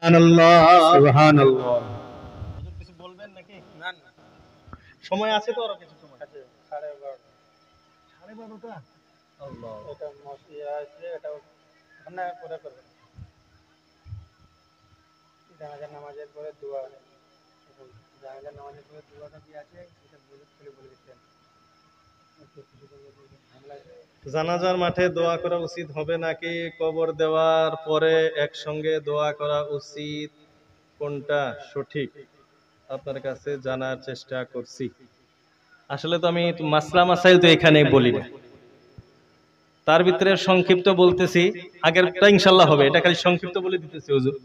সুবহানাল্লাহ। হুজুর কিছু বলবেন নাকি? না না, সময় আছে তো, আরো কিছু সময় আছে। 12:30 আল্লাহ, এটা মসজিদ আছে, এটা ঘন্টা পরে করবেন। জানাজা নামাজের পরে দোয়া, জানাজা নামাজের পরে দোয়াটা কি আছে সেটা বলে দিচ্ছেন। জানাজার মাঠে দোয়া করা উচিত হবে নাকি কবর দেওয়ার পরে একসঙ্গে দোয়া করা উচিত, কোনটা সঠিক আপনার কাছে জানার চেষ্টা করছি। আসলে তো আমি মাসলা মাসাইল তো এখানে বলি না, তার ভিতরে সংক্ষিপ্ত বলতেছি, আগেরটা ইনশাআল্লাহ হবে, এটা খালি সংক্ষিপ্ত বলে দিতেছি। হুজুর,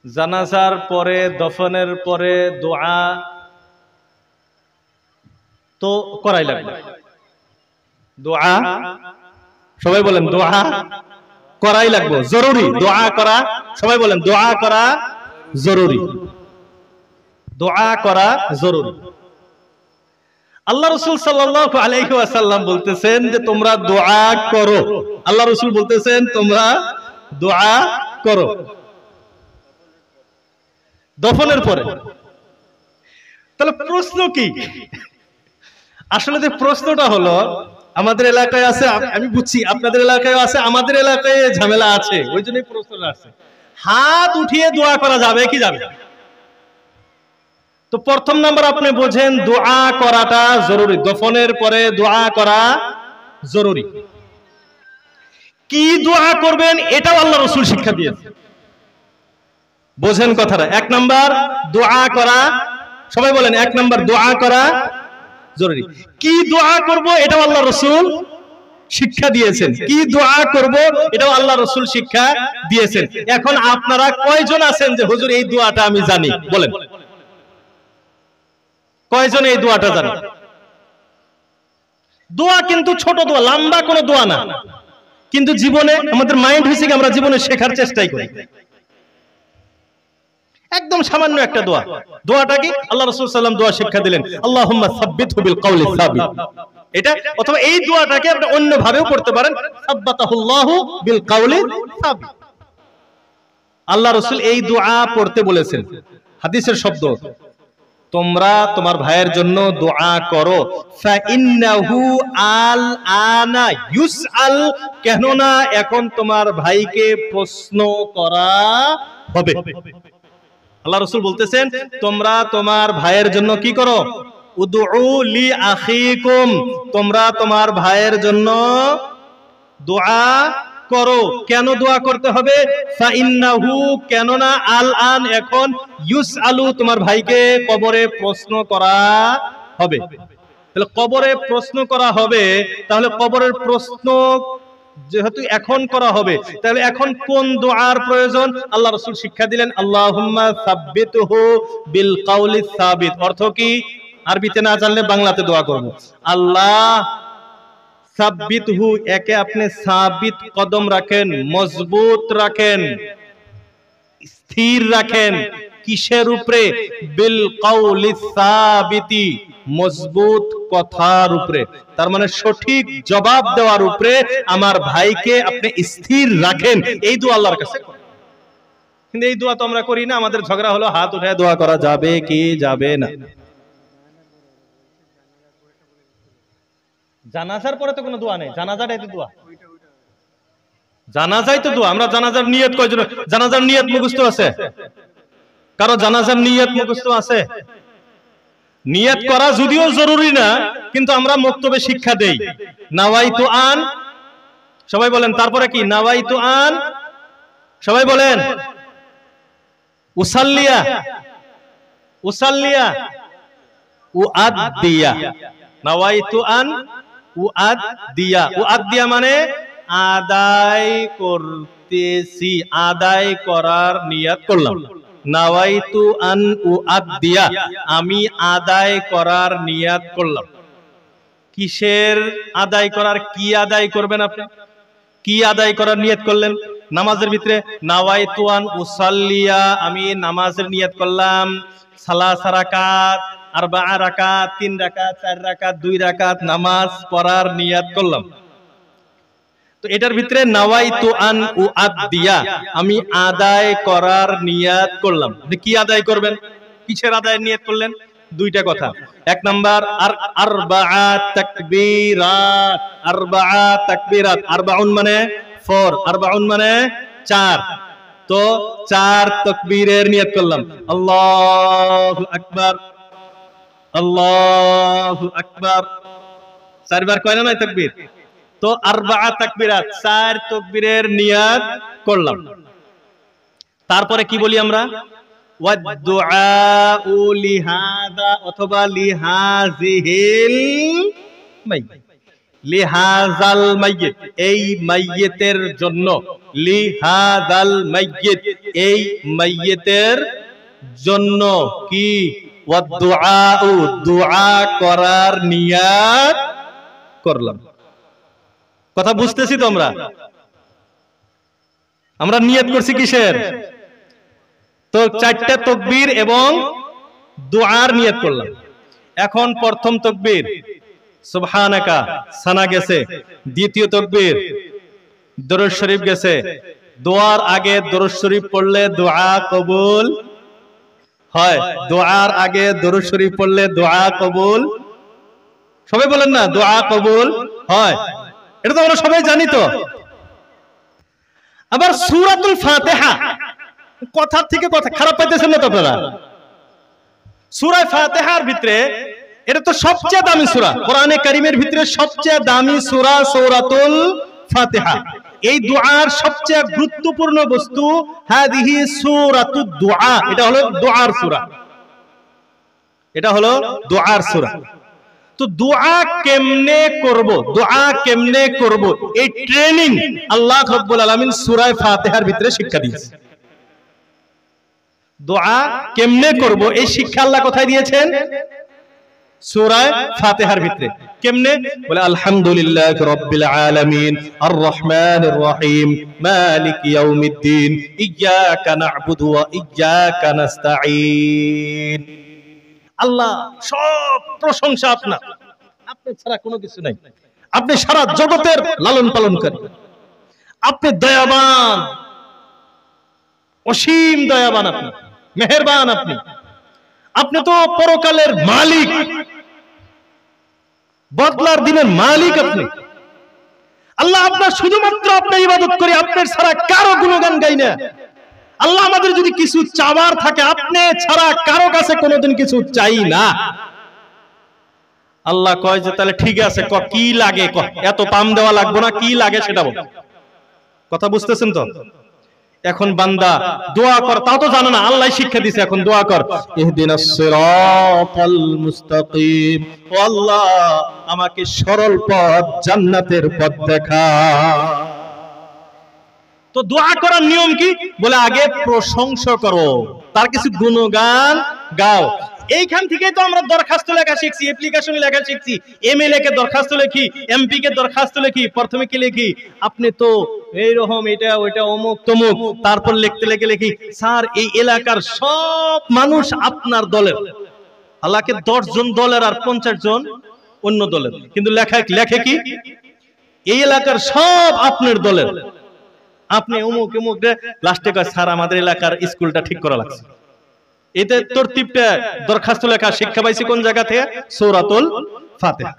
জানাজার পরে দফনের পরে দোয়া তো করাই লাগবে। দোয়া সবাই বলেন দোয়া করাই লাগবে, জরুরি দোয়া করা। সবাই বলেন দোয়া করা জরুরি, দোয়া করা জরুরি। আল্লাহ রাসূল সাল্লাল্লাহু আলাইহি ওয়াসাল্লাম বলতেছেন যে তোমরা দোয়া করো। আল্লাহ রাসূল বলতেছেন তোমরা দোয়া করো দফনের পরে। তাহলে প্রশ্ন কি? আসলে যে প্রশ্নটা হলো, আমাদের এলাকায় আছে, আমি বুঝছি আপনাদের এলাকায় আছে, আমাদের এলাকায় ঝামেলা আছে, ওই জন্যই প্রশ্নটা আছে, হাত উঠিয়ে দোয়া করা যাবে কি যাবে? তো প্রথম নাম্বার আপনি বোঝেন দোয়া করাটা জরুরি, দফনের পরে দোয়া করা জরুরি। কি দোয়া করবেন এটাও আল্লাহ রাসূল শিক্ষা দিয়েছে, বোঝেন কথাটা। এক নাম্বার দোয়া করা, সবাই বলেন এক নাম্বার দোয়া করা জরুরি। কি দোয়া করব এটাও আল্লাহ রাসূল শিক্ষা দিয়েছেন, কি দোয়া করব এটাও আল্লাহ রাসূল শিক্ষা দিয়েছেন। এখন আপনারা কয়জন আছেন যে হুজুর এই দোয়াটা আমি জানি? বলেন কয়জন এই দোয়াটা জানেন? দোয়া কিন্তু ছোট দোয়া, লম্বা কোনো দোয়া না, কিন্তু জীবনে আমাদের মাইন্ড হয়েছে কি আমরা জীবনে শেখার চেষ্টাই করি। একদম সামান্য একটা দোয়া। দোয়াটা কি? আল্লাহ রাসূল সাল্লাল্লাহু আলাইহি ওয়াসাল্লাম দোয়া শিক্ষা দিলেন, আল্লাহুম্মা সাব্বিতহু বিল কাউলি সাবিত। এটা, অথবা এই দোয়াটাকে আপনি অন্য ভাবেও করতে পারেন, সাব্বাতাহুল্লাহু বিল কাউলি সাবিত। আল্লাহ রাসূল এই দোয়া পড়তে বলেছেন, হাদিসের শব্দ, তোমরা তোমার ভাইয়ের জন্য দোয়া করো, ফা ইন্নাহু আল আনা ইউসআল, কেননা এখন তোমার ভাইকে প্রশ্ন করা হবে। আল্লাহ রাসূল বলতেছেন তোমরা তোমার ভাইয়ের জন্য কি করো? উদউ লি আখিকুম, তোমরা তোমার ভাইয়ের জন্য দোয়া করো। কেন দোয়া করতে হবে? ফা ইন্নাহু, কেননা আল আন, এখন, ইউসআলু, তোমার ভাইকে কবরে প্রশ্ন করা হবে। তাহলে কবরে প্রশ্ন করা হবে, তাহলে কবরের প্রশ্ন যেহেতু এখন করা হবে, তাহলে এখন কোন দোয়ার প্রয়োজন? আল্লাহ রাসূল শিক্ষা দিলেন, আল্লাহুম্মা সাব্বিতহু বিল কাউলি সাবিত। অর্থ কি? আরবিতে না জানলে বাংলাতে দোয়া করব। আল্লাহ সাব্বিতহু, একে আপনি সাবিত কদম রাখেন, মজবুত রাখেন, স্থির রাখেন। কিসের উপরে? বিল কাউলি সাবিতি, মজবুত কথার উপরে। তার মানে সঠিক জবাব দেওয়ার উপরে আমার ভাইকে আপনি স্থির রাখেন। এই দোয়া আল্লাহর কাছে। কিন্তু এই দোয়া তো আমরা করি না। আমাদের ঝগড়া হলো হাত উঠায় দোয়া করা যাবে কি যাবে না। জানাজার পরে তো কোনো দোয়া নেই, জানাজাটাই তো দোয়া। জানাজাই তো দোয়া। আমরা জানাজার নিয়ত কয়জন? জানাজার নিয়ত মুখস্থ আছে কারো? জানাজার নিয়ত মুখস্থ আছে? নিয়ত করা যদিও জরুরি না, কিন্তু আমরা মক্তবে শিক্ষা দেই, নাওয়াইতু আন, সবাই বলেন, তারপরে কি? নাওয়াইতু আন, সবাই বলেন, উসাল্লিয়া, উসাল্লিয়া উআদ্দিয়া, নাওয়াইতু আন উআদ্দিয়া। উআদ্দিয়া মানে আদায় করতেছি, আদায় করার নিয়ত করলাম। নাওয়াইতু আন উআদ্দিয়া, আমি আদায় করার নিয়ত করলাম। কিসের আদায় করার? কি আদায় করবেন আপনি? কি আদায় করার নিয়ত করলেন? নামাজের ভিতরে নাওয়াইতু আন উসাল্লিয়া, আমি নামাজের নিয়ত করলাম, সালাসা রাকাত, আরবা রাকাত, 3 রাকাত, 4 রাকাত, 2 রাকাত নামাজ পড়ার নিয়ত করলাম। তো এটার ভিতরে নাওয়াইতু আন উআদ্দিয়া, আমি আদায় করার নিয়াত করলাম। আপনি কি আদায় করবেন? কিসের আদায়ের নিয়াত করলেন? দুইটা কথা। এক নাম্বার আরবাআ তাকবীরাত। আরবাআ তাকবীরাত, আরবাউন মানে 4, আরবাউন মানে 4। তো 4 তাকবীরের নিয়াত করলাম। আল্লাহু আকবার, আল্লাহু আকবার। 4 বার কয় না তাকবীর? তো আরবাআ তাকবীরাত, 4 তাকবীরের নিয়াত করলাম। তারপরে কি বলি আমরা? ওয়াদুআউ লিহাযা অথবা লিহাযিহিল মাইয়িত, লিহাযাল মাইয়িত, এই মাইয়িতের জন্য, লিহাযাল মাইয়িত, এই মাইয়িতের জন্য কি? ওয়াদুআউ, দুআ করার নিয়াত করলাম। কথা বুঝতেছি তো? আমরা নিয়ত করছি কিসের? তো 4টা তাকবীর এবং দুআর নিয়ত করলাম। এখন প্রথম তাকবীর সুবহানাকা, সানা গেছে। দ্বিতীয় তাকবীর দরুদ শরীফ গেছে। দোয়ার আগে দরুদ শরীফ পড়লে দোয়া কবুল হয়। দোয়ার আগে দরুদ শরীফ পড়লে দোয়া কবুল, সবাই বলেন না, দোয়া কবুল হয়। এটা তো আমরা সবাই জানি। তো আবার সূরাতুল ফাতিহা, কথা থেকে কথা খারাপ পাইতেছেন না তো আপনারা? সূরা ফাতিহার ভিতরে, এটা তো সবচেয়ে দামি সূরা, কোরআনে কারীমের ভিতরে সবচেয়ে দামি সূরা সূরাতুল ফাতিহা। এই দুআর সবচেয়ে গুরুত্বপূর্ণ বস্তু হাদিহি সূরাতুদ দুআ, এটা হলো দুআর সূরা, এটা হলো দুআর সূরা। তো দোয়া কেমনে করব, দোয়া কেমনে করব, এই ট্রেনিং আল্লাহ রাব্বুল আলামিন সূরা ফাতিহার ভিতরে শিক্ষা দিয়েছে। দোয়া কেমনে করব এই শিক্ষা আল্লাহ কোথায় দিয়েছেন? সূরা ফাতিহার ভিতরে। কেমনে? বলে আলহামদুলিল্লাহি রাব্বিল আলামিন আর রহমানির রহিম মালিক ইয়াউমিদ্দিন ইয়্যাকা না'বুদু ওয়া ইয়্যাকা নাস্তাঈন। আল্লাহ সব প্রশংসা আপনার, আপনি ছাড়া কোনো কিছু নাই। আপনি সারা জগতের লালন পালন করেন, আপনি দয়াবান, অসীম দয়াবান, আপনি মেহেরবান, আপনি তো পরকালের মালিক, বদলার দিনের মালিক আপনি। আল্লাহ আপনার শুধুমাত্র আপনার ইবাদত করি, আপনার ছাড়া কারো গুণগান গাই না। আল্লাহ আমাদের যদি কিছু চাওয়ার থাকে, আপনি ছাড়া কারো কাছে কোনোদিন কিছু চাই না। আল্লাহ কয় যে তাহলে ঠিক আছে, কি লাগে, এত পাম দেওয়া লাগবে না, কি লাগে সেটা বল। কথা বুঝতেছেন তো? এখন বান্দা দোয়া কর, তাও তো জানে না, আল্লাহ শিক্ষা দিয়েছে। এখন দোয়া কর, ইহদিনাস সিরাতাল মুস্তাকিম, ও আল্লাহ আমাকে সরল পথ, জান্নাতের পথ দেখা। তো দোয়া করার নিয়ম কি? বলে আগে প্রশংসা করো, তার কিছু গুণগান গাও। এইখান থেকে তো আমরা দরখাস্ত লেখা শিখছি, অ্যাপ্লিকেশন লেখা শিখছি। এমএলএ কে দরখাস্ত লিখি, এমপি কে দরখাস্ত লিখি, প্রথমে কি লিখি? আপনি তো এইরকম, এটা ওইটা, অমুক তমুক। তারপর লিখতে লিখি স্যার এই এলাকার সব মানুষ আপনার দলের। আল্লাহকে 10 জন দলের আর 50 জন অন্য দলের, কিন্তু লেখে কি? এই এলাকার সব আপনার দলের, আপনি অমুক অমুক। লাস্টে কয় স্যার আমাদের এলাকার স্কুলটা ঠিক করা লাগছে। এতে তরতিবটা দরখাস্ত লেখা শিক্ষা পাইছি কোন জায়গা থেকে? সূরাতুল ফাতিহা।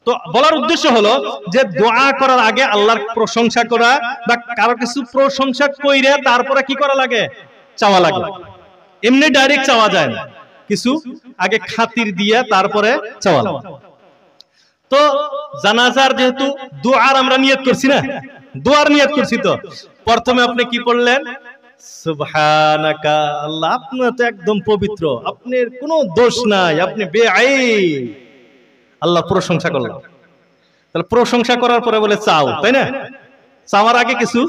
তো বলার উদ্দেশ্য হলো যে দোয়া করার আগে আল্লাহর প্রশংসা করা, বা কারো কিছু প্রশংসা কইরে তারপরে কি করা লাগে? চাওয়া লাগে। এমনি ডাইরেক্ট চাওয়া যায় না, কিছু আগে খাতির দিয়ে তারপরে চাওয়া লাগে। তো জানাজার যেহেতু দোয়ার আমরা নিয়ত করছি না, দোয়ার নিয়ত করছি, তো প্রথমে আপনি কি পড়লেন? সুবহানাকা, আল্লাহ আপনি তো একদম পবিত্র, আপনার কোনো দোষ নাই, আপনি বেআইব। আল্লাহ প্রশংসা করলেন। তাহলে প্রশংসা করার পরে বলে চাও, তাই না? চাওয়ার আগে কিছু,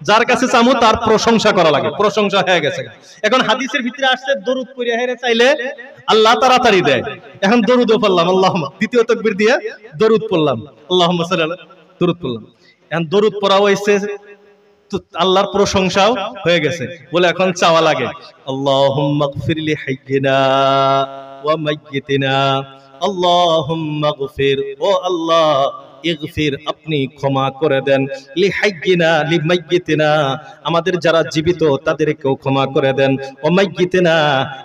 যার কাছে চামু তার প্রশংসা করা লাগে। প্রশংসা হয়ে গেছে। এখন হাদিসের ভিতরে আসছে দরুদ পড়ে হেরে চাইলে আল্লাহ তাড়াতাড়ি দেয়। এখন দরুদও পড়লাম, আল্লাহুম্মা, দ্বিতীয় তাকবীর দিয়ে দরুদ পড়লাম, আল্লাহুম্মা সাল্লি আলা, দরুদ পড়লাম। এখন দরুদ পড়া হইছে, তো আল্লাহর প্রশংসাও হয়ে গেছে। বলে এখন চাওয়া লাগে, আল্লাহুম্মা গফির লি হাইয়িনা ওয়া মাইয়িতিনা, আল্লাহুম্মা গফির, ও আল্লাহ ইগফির, আপনি ক্ষমা করে দেন, লিহাইয়িনা লিমাইয়িতিনা, আমাদের যারা জীবিত তাদেরকেও ক্ষমা করে দেন, ওয়া মাইয়িতিনা,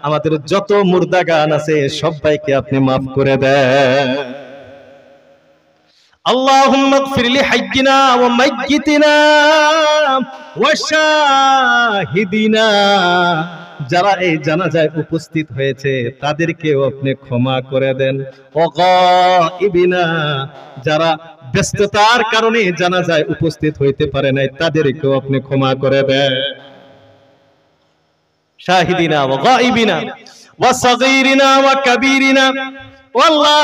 আমাদের যত মুর্দাগান আছে সবাইকে আপনি মাফ করে দেন। আল্লাহুম্মা ইগফির লিহাইয়িনা ওয়া মাইয়িতিনা ওয়া শাহিদিনা, যারা এই জানাজায় উপস্থিত হয়েছে তাদেরকেও আপনি ক্ষমা করে দেন, ওয়া গায়িবিনা, যারা ব্যস্ততার কারণে জানাজায় উপস্থিত হইতে পারে নাই তাদেরকেও আপনি ক্ষমা করে দেন। শাহিদিনা ওয়া গায়িবিনা ওয়া সাগীরিনা ওয়া কাবীরিনা, ও আল্লাহ,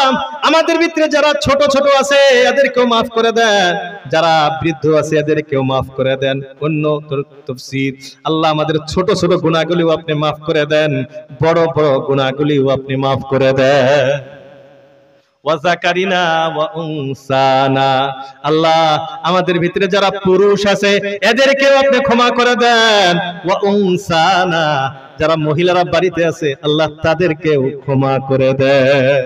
আমাদের ভিতরে যারা ছোট ছোট আছে এদেরকেও মাফ করে দেন, যারা বৃদ্ধ আছে এদেরকেও মাফ করে দেন। অন্য তাফসীর, আল্লাহ আমাদের ছোট ছোট গুনাহগুলিও আপনি মাফ করে দেন, বড় বড় গুনাহগুলিও আপনি মাফ করে দেন। ওয়া যাকারিনা ওয়া উনসানা, আল্লাহ আমাদের ভিতরে যারা পুরুষ আছে এদেরকেও আপনি ক্ষমা করে দেন। ওয়া উনসানা, যারা মহিলারা বাড়িতে আছে আল্লাহ তাদেরকেও ক্ষমা করে দেন।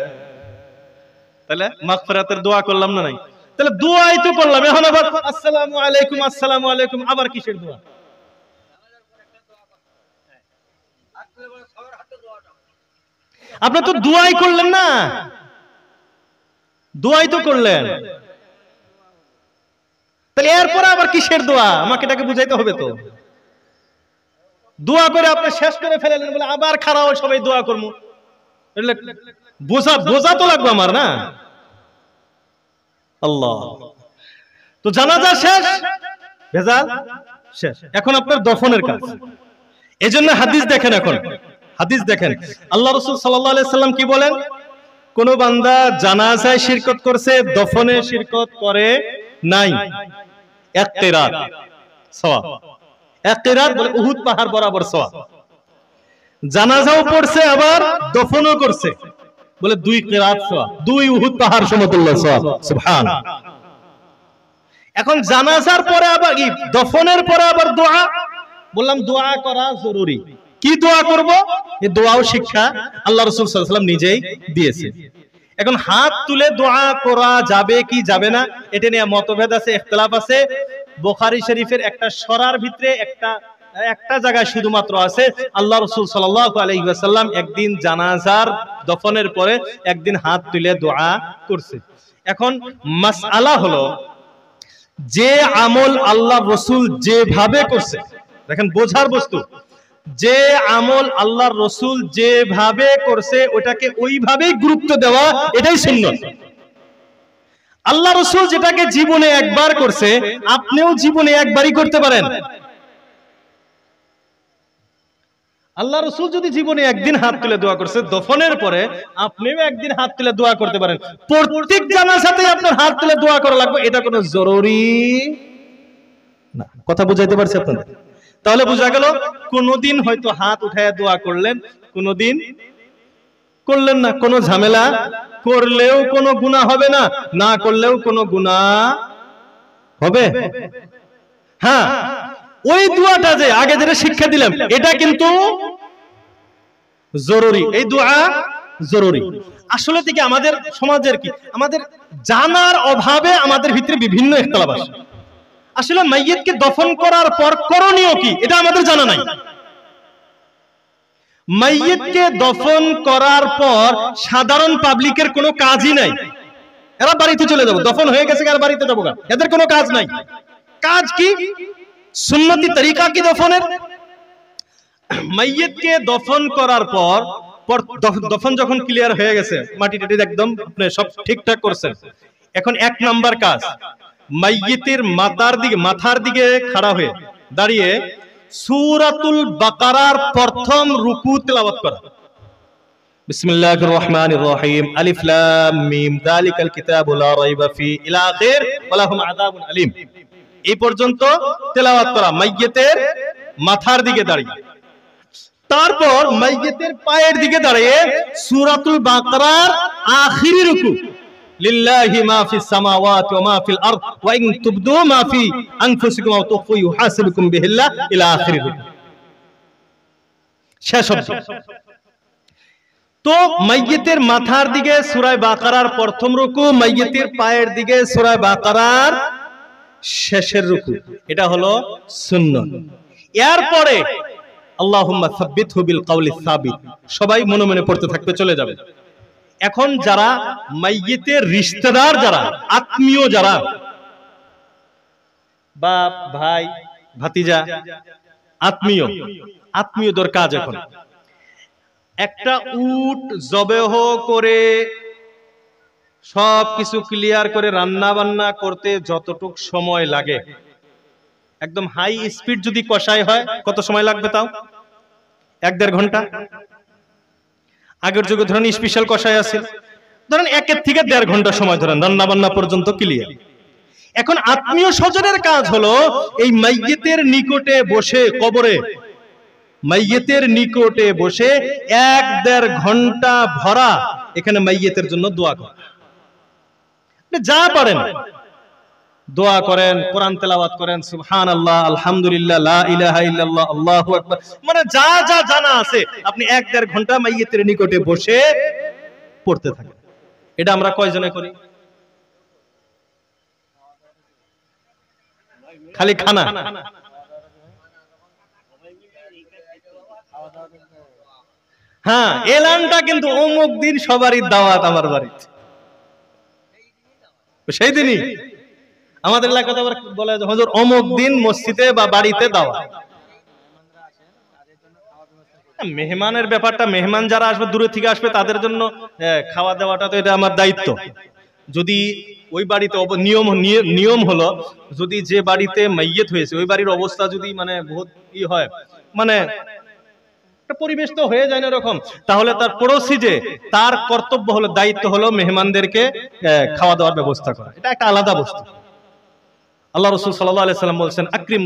তাহলে মাগফিরাতের দোয়া করলাম না নাই? তাহলে দোয়াই তো করলাম, এখন আবার আসসালামু আলাইকুম আসসালামু আলাইকুম, আবার কিসের দোয়া? আপনি তো দোয়াই করলেন না, দোয়াই তো করলেন, তাহলে এরপরে আবার কিসের দোয়া? আমাকে এটাকে বুঝাইতে হবে তো। দোয়া করে আপনি শেষ করে ফেলেন, বলে আবার খারাপ সবাই দোয়া করবো, বোঝা তো লাগবে আমার না। আল্লাহ, তো জানাজা শেষ, ভেজাল শেষ, এখন আপনার দফনের কাজ। এজন্য হাদিস দেখেন, এখন হাদিস দেখেন, আল্লাহ রাসূল সাল্লাল্লাহু আলাইহি সাল্লাম কি বলেন? কোন বান্দা জানাজায় শিরকত করছে, দফনে শিরকত করে নাই, এক কিরাত সওয়াব। এক কিরাত বলে উহুদ পাহাড় বরাবর সওয়াব। জানাজাও পড়ছে আবার দফনও করছে, বলে দুই কিরাত সওয়াব, দুই উহুদ পাহাড় সমতুল্য সওয়াব। সুবহানাল্লাহ। এখন জানাজার পরে আবার কি, দফনের পরে আবার দোয়া, বললাম দোয়া করা জরুরি। কি দোয়া করব? এই দোয়াও শিক্ষা আল্লাহ রাসূল সাল্লাল্লাহু আলাইহি ওয়াসাল্লাম নিজেই দিয়েছে। এখন হাত তুলে দোয়া করা যাবে কি যাবে না এটা নিয়ে মতভেদ আছে, ইখতিলাফ আছে। বুখারী শরীফের একটা সরার ভিতরে একটা জায়গায় শুধুমাত্র আছে, আল্লাহ রাসূল সাল্লাল্লাহু আলাইহি ওয়াসাল্লাম একদিন জানাজার দফনের পরে একদিন হাত তুলে দোয়া করছে। এখন মাসআলা হলো, যে আমল আল্লাহ রাসূল যেভাবে করছে, দেখেন বোঝার বস্তু, যে আমল আল্লাহর রাসূল যেভাবে করছে ওটাকে ওইভাবেই গুরুত্ব দেওয়া, এটাই সুন্নাত। আল্লাহ রাসূল যেটাকে জীবনে একবার করছে আপনিও জীবনে একবারই করতে পারেন। আল্লাহ রাসূল যদি জীবনে একদিন হাত তুলে দোয়া করছে দফনের পরে, আপনিও একদিন হাত তুলে দোয়া করতে পারেন। প্রত্যেক জানাজাতে আপনার হাত তুলে দোয়া করা লাগবে এটা কোনো জরুরি না। কথা বুঝাইতে পারছি আপনাদের? তাহলে বোঝা গেল, কোনদিন হয়তো হাত উঠায় দোয়া করলেন, কোনদিন করলেন না, কোনো ঝামেলা, করলেও কোনো গুনাহ হবে না, না করলেও কোনো গুনাহ হবে। হ্যাঁ, ওই দোয়াটা যে আগে যেটা শিক্ষা দিলাম এটা কিন্তু জরুরি, এই দোয়া জরুরি। আসলে থেকে আমাদের সমাজের কি, আমাদের জানার অভাবে আমাদের ভিতরে বিভিন্ন ইখতিলাফ আছে। আসলে মাইয়িতকে দফন করার পর করণীয় কি এটা আমাদের জানা নাই। মাইয়িতকে দফন করার পর সাধারণ পাবলিকের কোনো কাজই নাই, এরা বাড়িতে চলে যাবো, দফন হয়ে গেছে আর বাড়িতে যাবো, এদের কোনো কাজ নাই। কাজ কি? সুন্নতি তরিকা কি দফনের? মাইয়িতকে দফন করার পর দফন যখন ক্লিয়ার হয়ে গেছে, মাটি টাটি একদম আপনি সব ঠিকঠাক করছেন, এখন এক নাম্বার কাজ মাইয়িতের মাথার দিকে খাড়া হয়ে দাঁড়িয়ে সূরাতুল বাকারার প্রথম রুকু তেলাওয়াত করা। বিসমিল্লাহির রহমানির রহিম, আলিফ লাম মিম যালিকাল কিতাবু লা রাইবা ফি ইলা আখির ওয়া লাহুম আযাবুন আলীম, এই পর্যন্ত তেলাওয়াত করা মাইয়িতের মাথার দিকে দাঁড়িয়ে। তারপর মাইয়িতের পায়ের দিকে দাঁড়িয়ে সূরাতুল বাকারার আখিরি রুকু, লিল্লাহি মা ফিস সামাওয়াতি ওয়া মা ফিল আরদ ওয়া ইন তুবদু মা ফি আনফুসিকুম ওয়া তুখফু ইউহাসিবুকুম বিহিল্লাহ ইলা আখিরি রুকু। শেষ হবে। তো মাইয়িতের মাথার দিকে সূরা বাকারার প্রথম রুকু, মাইয়িতের পায়ের দিকে সূরা বাকারার শেষের রুকু, এটা হলো সুন্নাত। এরপরে আল্লাহুম্মা সাব্বিতহু বিল কাউলিস সাবিত, সবাই মনে মনে পড়তে থাকবে, চলে যাবে। এখন যারা মাইয়িতের রিশতেদার, যারা আত্মীয়, যারা বাপ ভাই ভাতিজা আত্মীয়দের কাজ, এখন একটা উট জবেহ করে সবকিছু ক্লিয়ার করে রান্না বান্না করতে যতটুক সময় লাগে, একদম হাই স্পিড যদি কষাই হয় কত সময় লাগবে? তাও 1-1.5 ঘন্টা। আগের যুগে ধরেন স্পেশাল কষাই আছে, ধরেন 1 থেকে 1.5 ঘন্টা সময় ধরেন রান্না বান্না পর্যন্ত ক্লিয়ার। এখন আত্মীয় স্বজনের কাজ হলো এই মাইয়িতের নিকটে বসে, কবরে মাইয়িতের নিকটে বসে 1-1.5 ঘন্টা ভরা এখানে মাইয়িতের জন্য দোয়া করেন। যা পারেন দোয়া করেন, কোরআন তেলাওয়াত করেন, সুবহানাল্লাহ, আলহামদুলিল্লাহ, লা ইলাহা ইল্লাল্লাহ, আল্লাহু আকবার, মানে যা যা জানা আছে আপনি 1-1.5 ঘন্টা মাইয়িতের নিকটে বসে পড়তে থাকেন। এটা আমরা কয়জনে করি? খালি খানা। হ্যাঁ, এলানটা কিন্তু অমুক দিন সবারই দাওয়াত আমার বাড়িতে, সেই দিনই আমাদের এলাকাতে আবার বলে হুজুর অমুক দিন মসজিদে বা বাড়িতে দাওয়াত। মেহমানের ব্যাপারটা, মেহমান যারা আসবে দূরে থেকে আসবে তাদের জন্য খাওয়া দাওয়াটা তো এটা আমার দায়িত্ব। যদি ওই বাড়িতে নিয়ম হলো, যদি যে বাড়িতে মাইয়িত হয়েছে ওই বাড়ির অবস্থা যদি মানে বহুত হয়, মানে পরিবেশ তো হয়ে যায় না এরকম, তাহলে তার পড়োশি যে তার কর্তব্য হলো, দায়িত্ব হলো মেহমানদেরকে খাওয়া দাওয়ার ব্যবস্থা করা। এটা একটা আলাদা বস্তু। আল্লাহ রাসূল সাল্লাল্লাহু আলাইহি সাল্লাম বলেছেন, আকরিম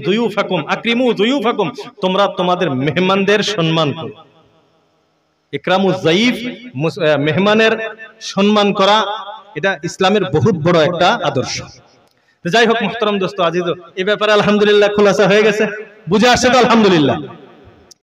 দুয়ুফাকুম, আকরিমু দুয়ুফাকুম, তোমরা তোমাদের মেহমানদের সম্মান করো। ইকরামু যায়ীফ, মেহমানের সম্মান করা, এটা ইসলামের বহুত বড় একটা আদর্শ। তো যাই হোক মুহতারাম দোস্ত আজিজ, এই ব্যাপারে আলহামদুলিল্লাহ খোলাসা হয়ে গেছে, বুঝে আসছে তো? আলহামদুলিল্লাহ।